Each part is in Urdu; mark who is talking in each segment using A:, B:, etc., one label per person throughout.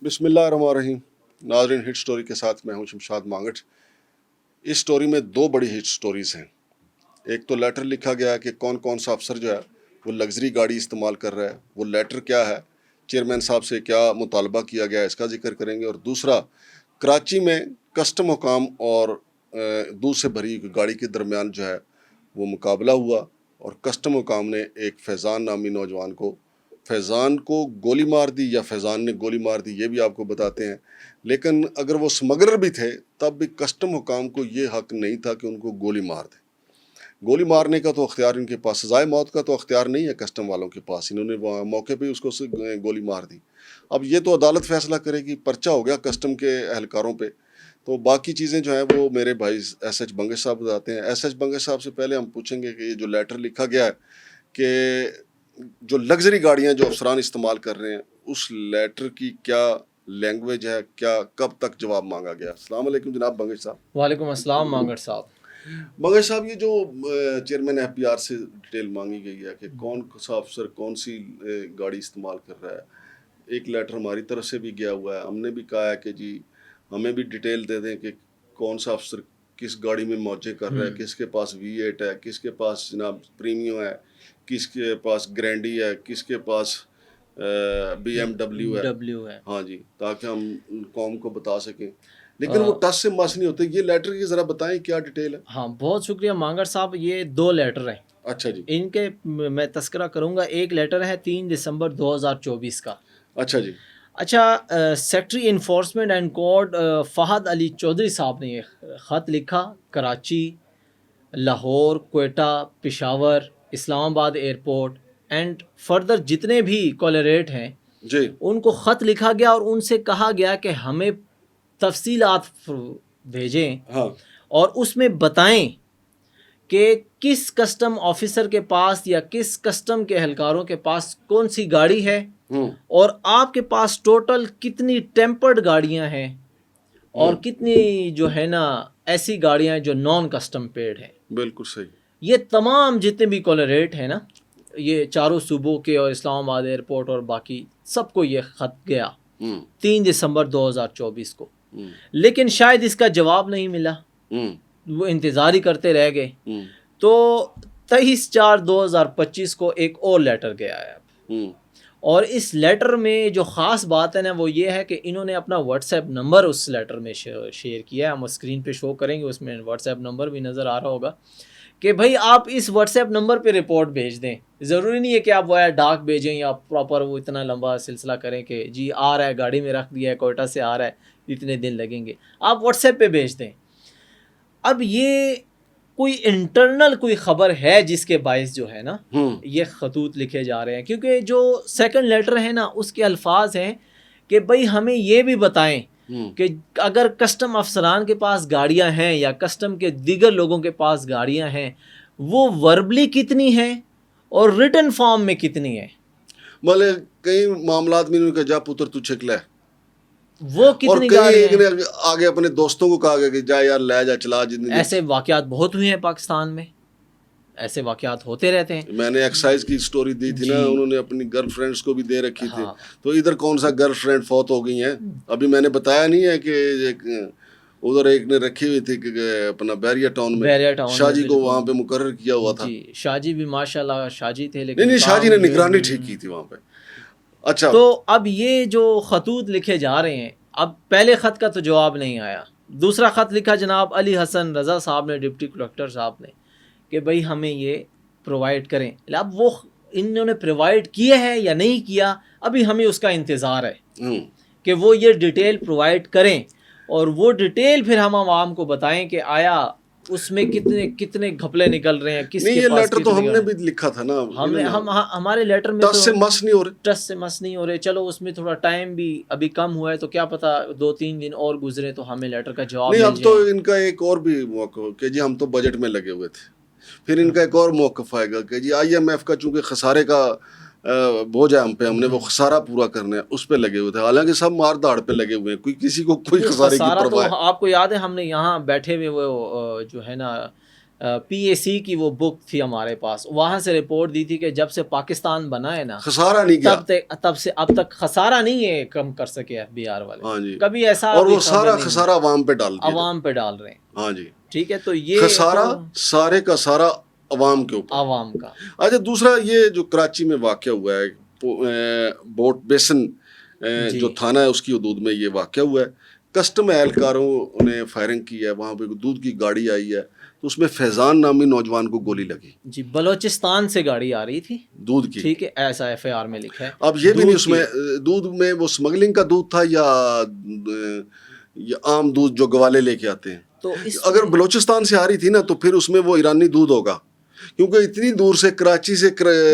A: بسم اللہ الرحمن الرحیم. ناظرین، ہٹ سٹوری کے ساتھ میں ہوں شمشاد مانگٹ. اس سٹوری میں دو بڑی ہٹ سٹوریز ہیں. ایک تو لیٹر لکھا گیا ہے کہ کون کون سا افسر جو ہے وہ لگژری گاڑی استعمال کر رہا ہے. وہ لیٹر کیا ہے، چیئرمین صاحب سے کیا مطالبہ کیا گیا ہے، اس کا ذکر کریں گے. اور دوسرا، کراچی میں کسٹم حکام اور دودھ سے بھری گاڑی کے درمیان جو ہے وہ مقابلہ ہوا، اور کسٹم حکام نے ایک فیضان نامی نوجوان کو گولی مار دی، یا فیضان نے گولی مار دی، یہ بھی آپ کو بتاتے ہیں. لیکن اگر وہ سمگلر بھی تھے تب بھی کسٹم حکام کو یہ حق نہیں تھا کہ ان کو گولی مار دیں. گولی مارنے کا تو اختیار ان کے پاس، سزائے موت کا تو اختیار نہیں ہے کسٹم والوں کے پاس. انہوں نے موقع پہ اس کو گولی مار دی. اب یہ تو عدالت فیصلہ کرے گی. پرچہ ہو گیا کسٹم کے اہلکاروں پہ. تو باقی چیزیں جو ہیں وہ میرے بھائی ایس ایچ بنگش صاحب بتاتے ہیں. ایس ایچ بنگش صاحب سے پہلے ہم پوچھیں گے کہ یہ جو لیٹر لکھا گیا ہے کہ جو لگژری گاڑیاں جو افسران استعمال کر رہے ہیں، اس لیٹر کی کیا لینگویج ہے، کیا کب تک جواب مانگا گیا. السلام علیکم جناب بنگش صاحب.
B: وعلیکم السلام مانگٹ صاحب.
A: بنگش صاحب، یہ جو چیئرمین ایف بی آر سے ڈیٹیل مانگی گئی ہے کہ کون سا افسر کون سی گاڑی استعمال کر رہا ہے، ایک لیٹر ہماری طرف سے بھی گیا ہوا ہے. ہم نے بھی کہا ہے کہ جی ہمیں بھی ڈیٹیل دے دیں کہ کون سا افسر کس گاڑی میں موجے کر رہا ہے، کس کے پاس V8 ہے، کس کے پاس جناب پریمیو ہے، کس کے پاس گرینڈی ہے، کس کے پاس BMW ہے. ہاں جی، تاکہ ہم قوم کو بتا سکیں. لیکن وہ ٹس سے مس نہیں ہوتے. یہ لیٹر کی ذرا بتائیں کیا ڈیٹیل ہے.
B: ہاں، بہت شکریہ مانگٹ صاحب. یہ دو لیٹر ہیں.
A: اچھا جی.
B: ان کے میں تذکرہ کروں گا. ایک لیٹر ہے 3 دسمبر 2024 کا.
A: اچھا جی.
B: اچھا، secretary enforcement and code Fahad Ali Chaudhry صاحب نے یہ خط لکھا. کراچی، لاہور، کوئٹہ، پشاور، اسلام آباد ایئرپورٹ اینڈ فردر جتنے بھی کالریٹ ہیں
A: جی،
B: ان کو خط لکھا گیا اور ان سے کہا گیا کہ ہمیں تفصیلات بھیجیں
A: ہاں،
B: اور اس میں بتائیں کہ کس کسٹم آفیسر کے پاس یا کس کسٹم کے اہلکاروں کے پاس کون سی گاڑی ہے، اور آپ کے پاس ٹوٹل کتنی ٹیمپرڈ گاڑیاں ہیں اور کتنی جو ہے نا ایسی گاڑیاں ہیں جو نان کسٹم پیڈ ہیں.
A: بالکل صحیح.
B: یہ تمام جتنے بھی کالریٹ ہیں نا، یہ چاروں صوبوں کے اور اسلام آباد ایئرپورٹ اور باقی سب کو یہ خط گیا 3 دسمبر 2024 کو. لیکن شاید اس کا جواب نہیں ملا. وہ انتظار ہی کرتے رہ گئے. تو 23/4/2025 کو ایک اور لیٹر گیا ہے. اور اس لیٹر میں جو خاص بات ہے نا وہ یہ ہے کہ انہوں نے اپنا واٹس ایپ نمبر اس لیٹر میں شیئر کیا ہے. ہم اسکرین پہ شو کریں گے، اس میں واٹس ایپ نمبر بھی نظر آ رہا ہوگا کہ بھائی آپ اس واٹس ایپ نمبر پہ رپورٹ بھیج دیں. ضروری نہیں ہے کہ آپ وایا ڈاک بھیجیں یا پراپر وہ اتنا لمبا سلسلہ کریں کہ جی آ رہا ہے، گاڑی میں رکھ دیا ہے، کوئٹہ سے آ رہا ہے، اتنے دن لگیں گے. آپ واٹس ایپ پہ بھیج دیں. اب یہ کوئی انٹرنل کوئی خبر ہے جس کے باعث جو ہے نا یہ خطوط لکھے جا رہے ہیں. کیونکہ جو سیکنڈ لیٹر ہے نا اس کے الفاظ ہیں کہ بھائی ہمیں یہ بھی بتائیں کہ اگر کسٹم افسران کے پاس گاڑیاں ہیں یا کسٹم کے دیگر لوگوں کے پاس گاڑیاں ہیں، وہ وربلی کتنی ہیں اور ریٹن فارم میں کتنی ہیں.
A: مطلب کئی معاملات میں انہوں نے کہا جا پتر تو چھک لے،
B: وہ
A: اور
B: کتنی گاڑیاں ہیں.
A: کئی آگے اپنے دوستوں کو کہا گیا کہ جا یار لے جا، چلا.
B: ایسے واقعات بہت ہوئے ہیں پاکستان میں، ایسے واقعات ہوتے رہتے ہیں.
A: میں نے ایکسائز کی سٹوری دی تھی نا، انہوں نے اپنی گرل فرینڈس کو بھی دے رکھی تھی. تو ادھر کون سا گرل فرینڈ فوت ہو گئی ہیں. ابھی میں نے بتایا نہیں ہے کہ ادھر ایک نے رکھی ہوئی تھی کہ اپنا بیریا ٹاؤن میں شاہ جی کو وہاں پہ مقرر کیا ہوا تھا.
B: جی، شاہ جی بھی ماشاء اللہ شاہ جی تھے، لیکن
A: نہیں، شاہ جی نے نگرانی ٹھیک کی تھی وہاں پہ. اچھا،
B: تو اب یہ جو خطوط لکھے جا رہے ہیں، اب پہلے خط کا تو جواب نہیں آیا. دوسرا خط لکھا جناب علی حسن رضا صاحب نے، ڈپٹی کلکٹر صاحب نے، کہ بھئی ہمیں یہ پرووائڈ کریں. اب وہ انہوں نے پرووائڈ کیا ہے یا نہیں کیا، ابھی ہمیں اس کا انتظار ہے کہ وہ یہ ڈیٹیل پرووائڈ کریں، اور وہ ڈیٹیل پھر ہم عوام کو بتائیں کہ آیا اس میں کتنے گھپلے نکل رہے ہیں، کس کے پاس. یہ
A: لیٹر تو ہم نے بھی لکھا تھا نا،
B: ہمارے لیٹر میں
A: ٹس سے مس نہیں ہو رہے.
B: ٹس سے مس نہیں ہو رہے. چلو اس میں تھوڑا ٹائم بھی ابھی کم ہوا ہے، تو کیا پتا 2-3 دن اور گزرے تو ہمیں لیٹر کا جواب
A: نہیں.
B: مل
A: اب تو ان کا ایک اور بھی موقع کہ جی ہم تو بجٹ میں لگے ہوئے تھے. پھر ان کا ایک اور موقف آئے گا کہ جی IMF کا چونکہ خسارے کا بوجھ ہے ہم پہ، ہم نے وہ خسارہ پورا کرنا ہے، اس پہ لگے ہوئے تھے. حالانکہ سب مار دھاڑ پہ لگے ہوئے ہیں، کسی کو کوئی خسارے کی پرواہ ہے.
B: آپ کو یاد ہے ہم نے یہاں بیٹھے ہوئے وہ جو ہے نا PAC کی وہ بک تھی ہمارے پاس, وہاں سے رپورٹ دی تھی کہ جب سے پاکستان بنا ہے نا
A: خسارہ نہیں کیا,
B: تب سے اب تک خسارہ نہیں ہے کم کر سکے FBR والے.
A: ہاں جی,
B: کبھی ایسا,
A: اور وہ سارا خسارہ عوام پہ ڈال دیا,
B: عوام پہ ڈال رہے ہیں.
A: ہاں جی,
B: ٹھیک ہے, تو یہ
A: خسارہ سارے کا سارا عوام کے اوپر,
B: عوام کا.
A: اچھا دوسرا یہ جو کراچی میں واقع ہوا ہے, بوٹ بیسن جو تھانہ ہے اس کی حدود میں یہ واقع ہوا ہے, کسٹم اہلکاروں نے فائرنگ کی ہے, وہاں پہ دودھ کی گاڑی آئی ہے تو اس میں فیضان نامی نوجوان کو گولی لگی.
B: جی, بلوچستان سے گاڑی آ رہی تھی
A: دودھ کی,
B: ٹھیک ہے, ایسا FIR میں لکھا ہے.
A: اب یہ بھی نہیں اس میں دودھ میں وہ اسمگلنگ کا دودھ تھا یا عام دودھ جو گوالے لے کے آتے ہیں.
B: تو
A: اگر بلوچستان سے آ رہی تھی نا تو پھر اس میں وہ ایرانی دودھ ہوگا, کیونکہ اتنی دور سے کراچی سے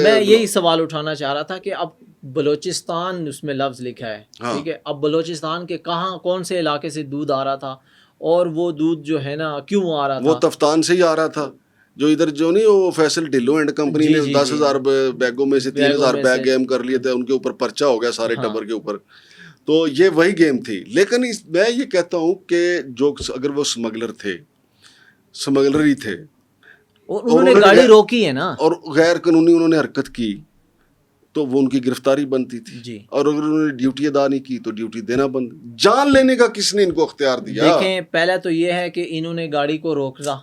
B: میں یہی سوال اٹھانا چاہ رہا تھا کہ اب بلوچستان اس میں لفظ لکھا ہے, ٹھیک ہے, اب بلوچستان کے کہاں کون سے علاقے سے دودھ آ رہا تھا, اور وہ دودھ جو ہے نا کیوں آ رہا تھا؟
A: وہ تفتان سے ہی آ رہا تھا, جو ادھر جو نہیں وہ فیصل ڈھلو اینڈ کمپنی نے 10,000 بیگوں میں سے 3,000 بیگ گیم کر لیے تھے, ان کے اوپر پرچہ ہو گیا سارے ٹبر کے اوپر. تو یہ وہی گیم تھی. لیکن میں یہ کہتا ہوں کہ جو اگر وہ اسمگلر تھے, اسمگلر ہی تھے,
B: انہوں نے گاڑی روکی ہے نا,
A: اور غیر قانونی انہوں نے حرکت کی تو وہ ان کی گرفتاری بنتی تھی جی. اور اگر انہوں نے ڈیوٹی ادا نہیں کی تو ڈیوٹی دینا بند. جان لینے کا کس نے ان کو اختیار دیا؟
B: دیکھیں, پہلے تو یہ ہے کہ انہوں نے گاڑی کو روکا,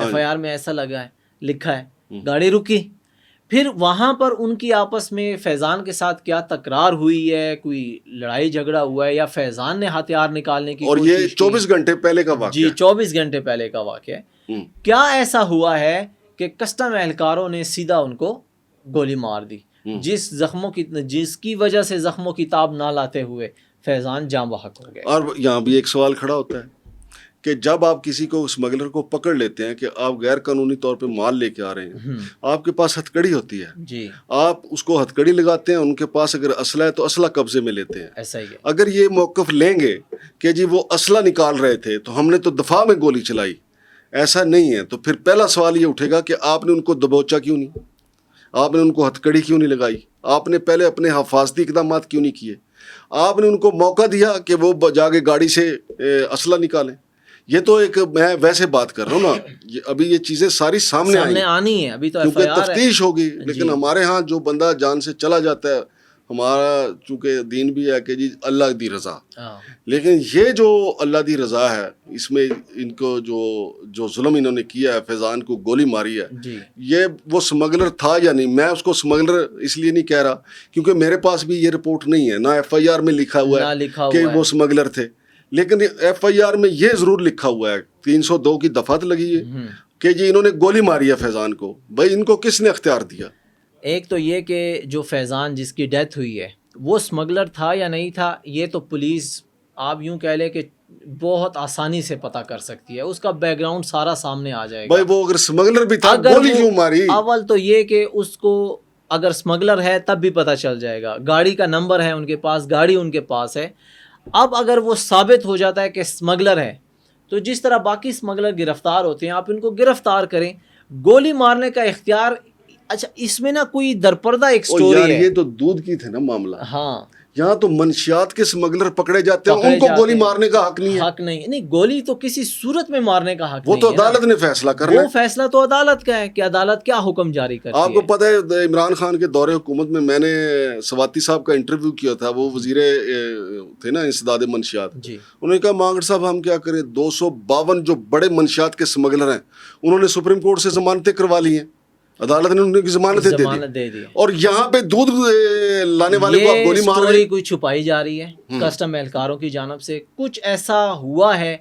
B: FIR میں ایسا لگا ہے, لکھا ہے, گاڑی رکی, پھر وہاں پر ان کی آپس میں فیضان کے ساتھ کیا تکرار ہوئی ہے, کوئی لڑائی جھگڑا ہوا ہے, یا فیضان نے ہتھیار نکالنے کی
A: اور یہ 24 گھنٹے پہلے کا واقعہ
B: جی 24 گھنٹے پہلے کا واقعہ ہے. کیا ایسا ہوا ہے کہ کسٹم اہلکاروں نے سیدھا ان کو گولی مار دی, جس کی وجہ سے زخموں کی تاب نہ لاتے ہوئے فیضان جاں بحق ہو گئے.
A: اور یہاں بھی ایک سوال کھڑا ہوتا ہے کہ جب آپ کسی کو اسمگلر کو پکڑ لیتے ہیں کہ آپ غیر قانونی طور پہ مال لے کے آ رہے ہیں, آپ کے پاس ہتھکڑی ہوتی ہے جی, آپ اس کو ہتھکڑی لگاتے ہیں, ان کے پاس اگر اسلحہ ہے تو اسلحہ قبضے میں لیتے ہیں.
B: ایسا ہی ہے.
A: اگر یہ موقف لیں گے کہ جی وہ اسلحہ نکال رہے تھے تو ہم نے تو دفاع میں گولی چلائی, ایسا نہیں ہے, تو پھر پہلا سوال یہ اٹھے گا کہ آپ نے ان کو دبوچا کیوں نہیں, آپ نے ان کو ہتھکڑی کیوں نہیں لگائی, آپ نے پہلے اپنے حفاظتی اقدامات کیوں نہیں کیے, آپ نے ان کو موقع دیا کہ وہ جا کے گاڑی سے اسلحہ نکالیں. یہ تو ایک میں ویسے بات کر رہا ہوں نا, ابھی یہ چیزیں ساری سامنے
B: آنی ہے, ابھی تو
A: کیونکہ تفتیش ہوگی. لیکن ہمارے ہاں جو بندہ جان سے چلا جاتا ہے, ہمارا چونکہ دین بھی ہے کہ جی اللہ دی رضا, لیکن یہ جو اللہ دی رضا ہے اس میں ان کو جو ظلم انہوں نے کیا ہے, فیضان کو گولی ماری ہے, یہ وہ اسمگلر تھا یا نہیں. میں اس کو اسمگلر اس لیے نہیں کہہ رہا کیونکہ میرے پاس بھی یہ رپورٹ نہیں ہے, نہ FIR میں لکھا ہوا ہے کہ وہ اسمگلر تھے, لیکن FIR میں یہ ضرور لکھا ہوا ہے, 302 کی دفعات لگی ہے کہ جی انہوں نے گولی ماری ہے فیضان کو. بھائی ان کو کس نے اختیار دیا؟
B: ایک تو یہ کہ جو فیضان جس کی ڈیتھ ہوئی ہے وہ اسمگلر تھا یا نہیں تھا, یہ تو پولیس آپ یوں کہہ لیں کہ بہت آسانی سے پتہ کر سکتی ہے, اس کا بیک گراؤنڈ سارا سامنے آ جائے گا.
A: بھائی وہ اگر اسمگلر بھی تھا گولی کیوں ماری؟
B: اول تو یہ کہ اس کو اگر اسمگلر ہے تب بھی پتہ چل جائے گا, گاڑی کا نمبر ہے ان کے پاس, گاڑی ان کے پاس ہے. اب اگر وہ ثابت ہو جاتا ہے کہ اسمگلر ہے تو جس طرح باقی اسمگلر گرفتار ہوتے ہیں آپ ان کو گرفتار کریں. گولی مارنے کا اختیار, اچھا اس میں نا کوئی درپردہ ایک سٹوری ہے.
A: یہ تو دودھ کی تھے نا معاملہ,
B: ہاں
A: یہاں تو منشیات کے اسمگلر پکڑے جاتے ہیں, ان کو گولی مارنے کا حق نہیں ہے.
B: حق نہیں, گولی تو کسی صورت میں مارنے کا حق
A: وہ
B: نہیں
A: تو عدالت نے فیصلہ کرنا ہے.
B: وہ فیصلہ تو عدالت کا ہے کہ عدالت کیا حکم جاری کرتی ہے.
A: آپ کو پتہ ہے عمران خان کے دور حکومت میں نے سواتی صاحب کا انٹرویو کیا تھا, وہ وزیر تھے نا انسداد منشیات جی. انہوں نے کہا مانگڑ صاحب ہم کیا کریں, 252 جو بڑے منشیات کے اسمگلر ہیں انہوں نے سپریم کورٹ سے ضمانتیں کروا لی ہیں, عدالت نے ان کی ضمانتیں دے دی, اور یہاں پہ دودھ لانے والے کو آپ گولی مار رہے ہیں.
B: کوئی چھپائی جا رہی ہے کسٹم اہلکاروں کی جانب سے, کچھ ایسا ہوا ہے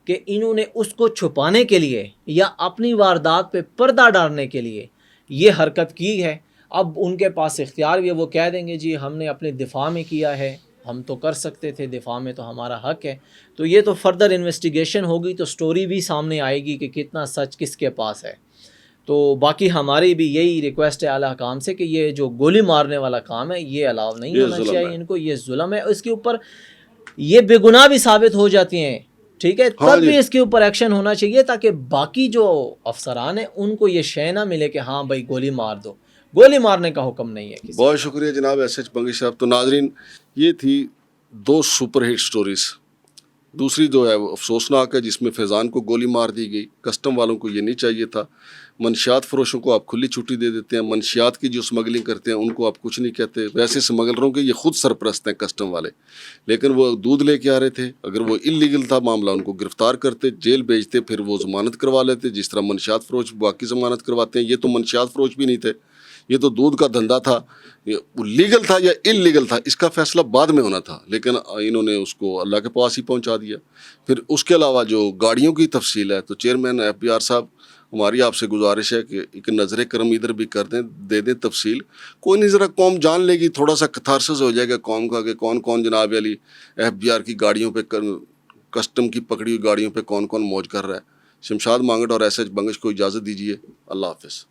B: کہ انہوں نے اس کو چھپانے کے لیے یا اپنی واردات پہ پردہ ڈالنے کے لیے یہ حرکت کی ہے. اب ان کے پاس اختیار بھی ہے, وہ کہہ دیں گے جی ہم نے اپنے دفاع میں کیا ہے, ہم تو کر سکتے تھے, دفاع میں تو ہمارا حق ہے. تو یہ تو فردر انویسٹیگیشن ہوگی تو سٹوری بھی سامنے آئے گی کہ کتنا سچ کس کے پاس ہے. تو باقی ہماری بھی یہی ریکویسٹ ہے اعلیٰ حکام سے کہ یہ جو گولی مارنے والا کام ہے یہ الاؤ نہیں ہونا چاہیے ان کو, یہ ظلم ہے. اس کے اوپر یہ بے گناہ بھی ثابت ہو جاتی ہیں, ٹھیک ہے, تب بھی اس کے اوپر ایکشن ہونا چاہیے تاکہ باقی جو افسران ہیں ان کو یہ شے نہ ملے کہ ہاں بھائی گولی مار دو. گولی مارنے کا حکم نہیں ہے کسی.
A: بہت شکریہ جناب SH بنگش صاحب. تو ناظرین یہ تھی 2 سپر ہٹ سٹوریز, دوسری جو ہے وہ افسوسناک ہے، جس میں فیضان کو گولی مار دی گئی. کسٹم والوں کو یہ نہیں چاہیے تھا. منشیات فروشوں کو آپ کھلی چھٹی دے دیتے ہیں، منشیات کی جو اسمگلنگ کرتے ہیں ان کو آپ کچھ نہیں کہتے. ویسے اسمگلروں کے یہ خود سرپرست ہیں کسٹم والے، لیکن وہ دودھ لے کے آ رہے تھے. اگر وہ انلیگل تھا معاملہ ان کو گرفتار کرتے، جیل بھیجتے، پھر وہ ضمانت کروا لیتے، جس طرح منشیات فروش باقی ضمانت کرواتے ہیں. یہ تو منشیات فروش بھی نہیں تھے، یہ تو دودھ کا دھندا تھا. یہ لیگل تھا یا انلیگل تھا اس کا فیصلہ بعد میں ہونا تھا، لیکن انہوں نے اس کو اللہ کے پاس ہی پہنچا دیا. پھر اس کے علاوہ جو گاڑیوں کی تفصیل ہے، تو چیئرمین FBR صاحب، ہماری آپ سے گزارش ہے کہ ایک نظر کرم ادھر بھی کر دیں، دے دیں تفصیل. کوئی نہیں، ذرا قوم جان لے گی، تھوڑا سا کتھارسس ہو جائے گا قوم کا کہ کون کون جناب علی FBR کی گاڑیوں پہ، کسٹم کی پکڑی ہوئی گاڑیوں پہ کون کون موج کر رہا ہے. شمشاد مانگٹ اور SH بنگش کو اجازت دیجیے. اللہ حافظ.